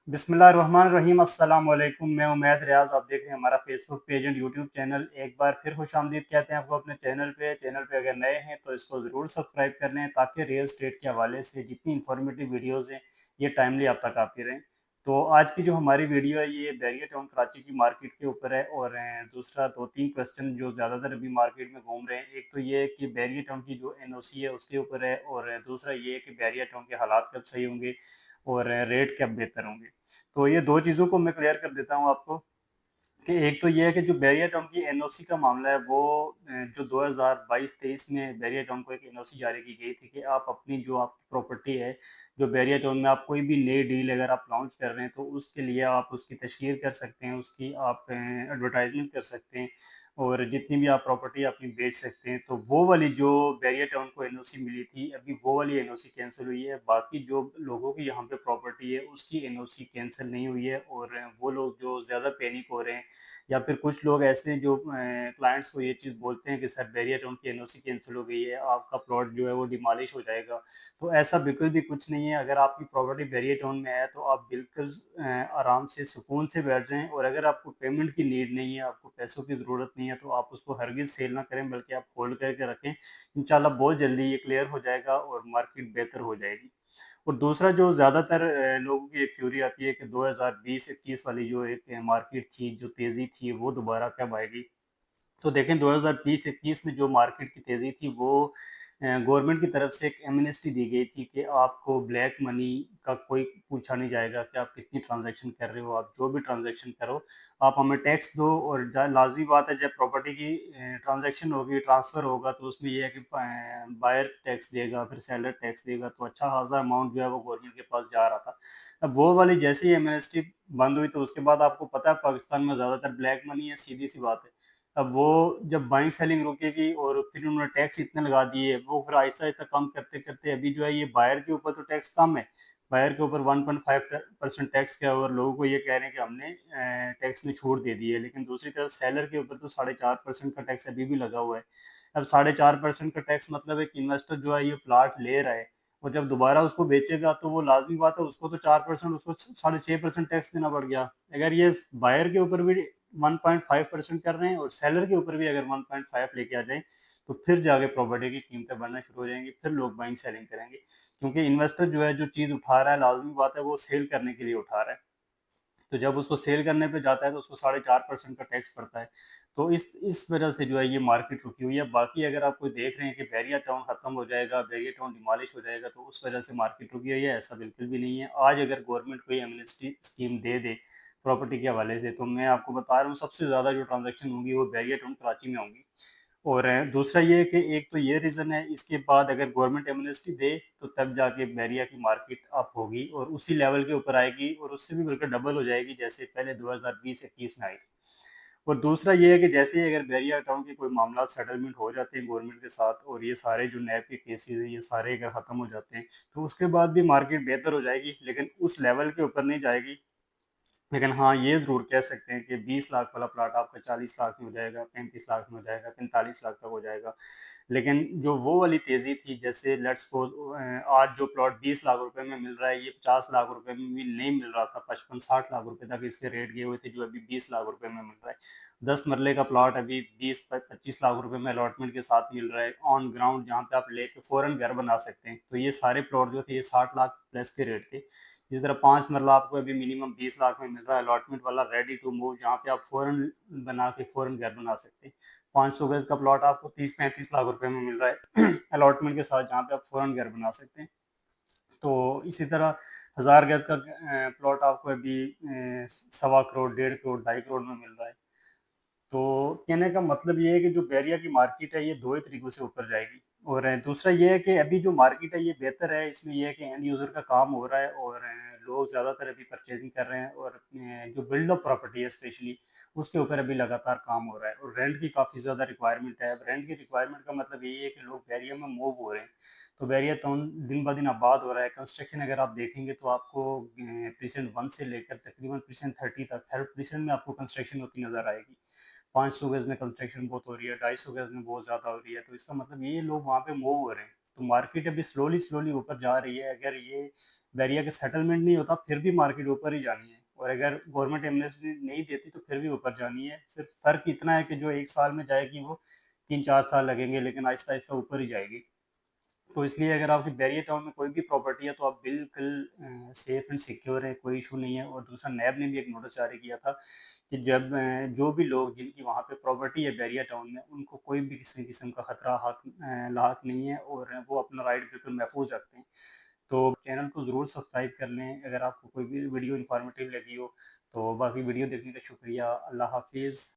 बिस्मिल्लाहिर्रहमानिर्रहीम अस्सलाम वालेकुम। मैं उमैद रियाज, आप देख रहे हैं हमारा Facebook page and YouTube channel. एक बार फिर खुशामदीद कहते हैं आपको अपने चैनल पे अगर नए हैं तो इसको ज़रूर सब्सक्राइब कर लें ताकि रियल स्टेट के हवाले से जितनी इंफॉर्मेटिव वीडियोज़ हैं ये टाइमली आप तक आती रहें। तो आज की जो हमारी वीडियो है ये बैरियर टाउन कराची की मार्केट के ऊपर है। और दूसरा दो तीन क्वेश्चन जो ज़्यादातर अभी मार्केट में घूम रहे हैं, एक तो ये है कि बैरियर टाउन की जो एनओसी है उसके ऊपर है, और दूसरा ये है कि बैरियर टाउन के हालात कब सही होंगे और रेट कब बेहतर होंगे। तो ये दो चीज़ों को मैं क्लियर कर देता हूँ आपको कि एक तो ये है कि जो बैरियर टाउन की एनओसी का मामला है वो जो 2022-23 में बैरियर टाउन को एक एनओसी जारी की गई थी कि आप अपनी जो आपकी प्रॉपर्टी है, जो बैरियर टाउन में आप कोई भी नई डील अगर आप लॉन्च कर रहे हैं तो उसके लिए आप उसकी तशहीर कर सकते हैं, उसकी आप एडवर्टाइजमेंट कर सकते हैं और जितनी भी आप प्रॉपर्टी अपनी बेच सकते हैं। तो वो वाली जो बैरियर टाउन को एनओसी मिली थी, अभी वो वाली एनओसी कैंसिल हुई है। बाकी जो लोगों की यहाँ पे प्रॉपर्टी है उसकी एनओसी कैंसिल नहीं हुई है। और वो लोग जो ज़्यादा पैनिक हो रहे हैं या फिर कुछ लोग ऐसे हैं जो क्लाइंट्स को ये चीज़ बोलते हैं कि सर बैरियर टाउन की एनओसी कैंसिल हो गई है, आपका प्लॉट जो है वो डिमॉलिश हो जाएगा। तो ऐसा बिल्कुल भी कुछ नहीं है। अगर आपकी प्रॉपर्टी बैरियर टाउन में है तो आप बिल्कुल आराम से सुकून से बैठ जाएं। और अगर आपको पेमेंट की नीड नहीं है, आपको पैसों की ज़रूरत नहीं है, तो आप उसको हरगिज़ सेल ना करें बल्कि आप होल्ड करके रखें। इंशाल्लाह बहुत जल्दी ये क्लियर हो जाएगा और मार्केट बेहतर हो जाएगी। और दूसरा जो ज़्यादातर लोगों की एक थ्योरी आती है कि 2020-21 वाली जो एक मार्केट थी, जो तेज़ी थी, वो दोबारा कब आएगी। तो देखें 2020-21 में जो मार्केट की तेज़ी थी वो गवर्नमेंट की तरफ से एक एमनेस्टी दी गई थी कि आपको ब्लैक मनी का कोई पूछा नहीं जाएगा कि आप कितनी ट्रांजैक्शन कर रहे हो, आप जो भी ट्रांजैक्शन करो आप हमें टैक्स दो। और लाजमी बात है, जब प्रॉपर्टी की ट्रांजैक्शन होगी, ट्रांसफ़र होगा, तो उसमें यह है कि बायर टैक्स देगा, फिर सेलर टैक्स देगा, तो अच्छा खासा अमाउंट जो है वो गवर्नमेंट के पास जा रहा था। अब वो वाली जैसे ही एमनेस्टी बंद हुई तो उसके बाद आपको पता है पाकिस्तान में ज़्यादातर ब्लैक मनी है, सीधी सी बात है। अब वो जब बाइंग सेलिंग रुकेगी और फिर उन्होंने टैक्स इतने लगा दिए, वो फिर आहिस्ता आहिस्ता कम करते करते अभी जो है ये बायर के ऊपर तो टैक्स कम है, बायर के ऊपर 1.5% टैक्स क्या, और लोगों को ये कह रहे हैं कि हमने टैक्स में छूट दे दी है। लेकिन दूसरी तरफ सेलर के ऊपर तो 4.5% का टैक्स अभी भी लगा हुआ है। अब 4.5% का टैक्स मतलब एक इन्वेस्टर जो है ये प्लाट ले रहा है और जब दोबारा उसको बेचेगा तो वो लाजमी बात है उसको तो 4%, उसको 6.5% टैक्स देना पड़ गया। अगर ये बायर के ऊपर भी 1.5% कर रहे हैं और सेलर के ऊपर भी अगर 1.5 लेके आ जाए तो फिर जाके प्रॉपर्टी की कीमतें बढ़ना शुरू हो जाएंगी, फिर लोग बाइंग सेलिंग करेंगे। क्योंकि इन्वेस्टर जो है जो चीज़ उठा रहा है, लाजमी बात है वो सेल करने के लिए उठा रहा है। तो जब उसको सेल करने पे जाता है तो उसको 4.5% का टैक्स पड़ता है। तो इस वजह से जो है ये मार्केट रुकी हुई है। बाकी अगर आप कोई देख रहे हैं कि बैरियर टाउन खत्म हो जाएगा, बैरियर टाउन डिमॉलिश हो जाएगा, तो उस वजह से मार्केट रुकी हुई है, ऐसा बिल्कुल भी नहीं है। आज अगर गवर्नमेंट कोई एमनेस्टी स्कीम दे दे प्रॉपर्टी के हवाले से, तो मैं आपको बता रहा हूँ सबसे ज़्यादा जो ट्रांजेक्शन होंगी वो बैरियर टाउन कराची में होंगी। और दूसरा ये है कि एक तो ये रीज़न है, इसके बाद अगर गवर्नमेंट एमनेस्टी दे तो तब जाके बैरिया की मार्केट अप होगी और उसी लेवल के ऊपर आएगी और उससे भी बल्कि डबल हो जाएगी जैसे पहले 2020-21 में आई थी। और दूसरा ये है कि जैसे ही अगर बैरिया टाउन के कोई मामला सेटलमेंट हो जाते हैं गवर्नमेंट के साथ और ये सारे जो नैब के केसेस हैं ये सारे अगर ख़त्म हो जाते हैं तो उसके बाद भी मार्केट बेहतर हो जाएगी, लेकिन उस लेवल के ऊपर नहीं जाएगी। लेकिन हाँ, ये ज़रूर कह सकते हैं कि 20 लाख वाला प्लॉट आपका 40 लाख में हो जाएगा, 35 लाख में हो जाएगा, 45 लाख तक हो जाएगा। लेकिन जो वो वाली तेज़ी थी, जैसे लेट्स सपोज़ आज जो प्लॉट 20 लाख रुपए में मिल रहा है, ये 50 लाख रुपए में भी नहीं मिल रहा था, 55-60 लाख रुपए तक इसके रेट गए हुए थे, जो अभी 20 लाख रुपए में मिल रहा है। 10 मरले का प्लॉट अभी 20-25 लाख रुपए में अलॉटमेंट के साथ मिल रहा है, ऑन ग्राउंड जहाँ पे आप लेके फ़ौरन घर बना सकते हैं। तो ये सारे प्लॉट जो थे ये 60 लाख प्लस के रेट थे। इस तरह 5 मरला आपको अभी मिनिमम 20 लाख में मिल रहा है, अलॉटमेंट वाला रेडी टू मूव, जहाँ पे आप फ़ौरन बना के फ़ौरन घर बना सकते हैं। 500 गज का प्लॉट आपको 30-35 लाख रुपए में मिल रहा है अलॉटमेंट के साथ, जहाँ पे आप फ़ौरन घर बना सकते हैं। तो इसी तरह 1000 गज का प्लॉट आपको अभी 1.25 करोड़, 1.5 करोड़, 2.5 करोड़ में मिल रहा है। तो कहने का मतलब ये है कि जो बैरिया की मार्केट है ये दो ही तरीकों से ऊपर जाएगी। और दूसरा ये है कि अभी जो मार्केट है ये बेहतर है, इसमें ये है कि एंड यूज़र का काम हो रहा है और लोग ज़्यादातर अभी परचेजिंग कर रहे हैं और जो बिल्ड अप प्रॉपर्टी है स्पेशली उसके ऊपर अभी लगातार काम हो रहा है। और रेंट की काफ़ी ज़्यादा रिक्वायरमेंट है। अब रेंट की रिक्वायरमेंट का मतलब यही है कि लोग बैरिया में मूव हो रहे हैं। तो बैरिया टाउन दिन ब दिन आबाद हो रहा है। कंस्ट्रक्शन अगर आप देखेंगे तो आपको प्रीसेंट 1 से लेकर तकरीबन प्रीसेंट 30 तक हर प्रीसेंट में आपको कंस्ट्रक्शन होती नज़र आएगी। 500 गज में कंस्ट्रक्शन बहुत हो रही है, 250 गज में बहुत ज़्यादा हो रही है। तो इसका मतलब ये लोग वहाँ पे मूव हो रहे हैं। तो मार्केट अभी स्लोली स्लोली ऊपर जा रही है। अगर ये बैरिया का सेटलमेंट नहीं होता फिर भी मार्केट ऊपर ही जानी है, और अगर गवर्नमेंट एमनेस्टी नहीं देती तो फिर भी ऊपर जानी है। सिर्फ फ़र्क इतना है कि जो 1 साल में जाएगी वो 3-4 साल लगेंगे, लेकिन आहिस्ता-आहिस्ता ऊपर ही जाएगी। तो इसलिए अगर आपकी बैरियर टाउन में कोई भी प्रॉपर्टी है तो आप बिल्कुल सेफ एंड सिक्योर है, कोई इशू नहीं है। और दूसरा नैब ने भी एक नोटिस जारी किया था कि जब जो भी लोग जिनकी वहाँ पे प्रॉपर्टी है बैरियर टाउन में, उनको कोई भी किसी किस्म का खतरा लाक नहीं है और वो अपना राइट बिल्कुल महफूज रखते हैं। तो चैनल को ज़रूर सब्सक्राइब कर लें अगर आपको कोई भी वीडियो इन्फॉर्मेटिव लगी हो। तो बाकी वीडियो देखने का शुक्रिया। अल्लाह हाफिज़।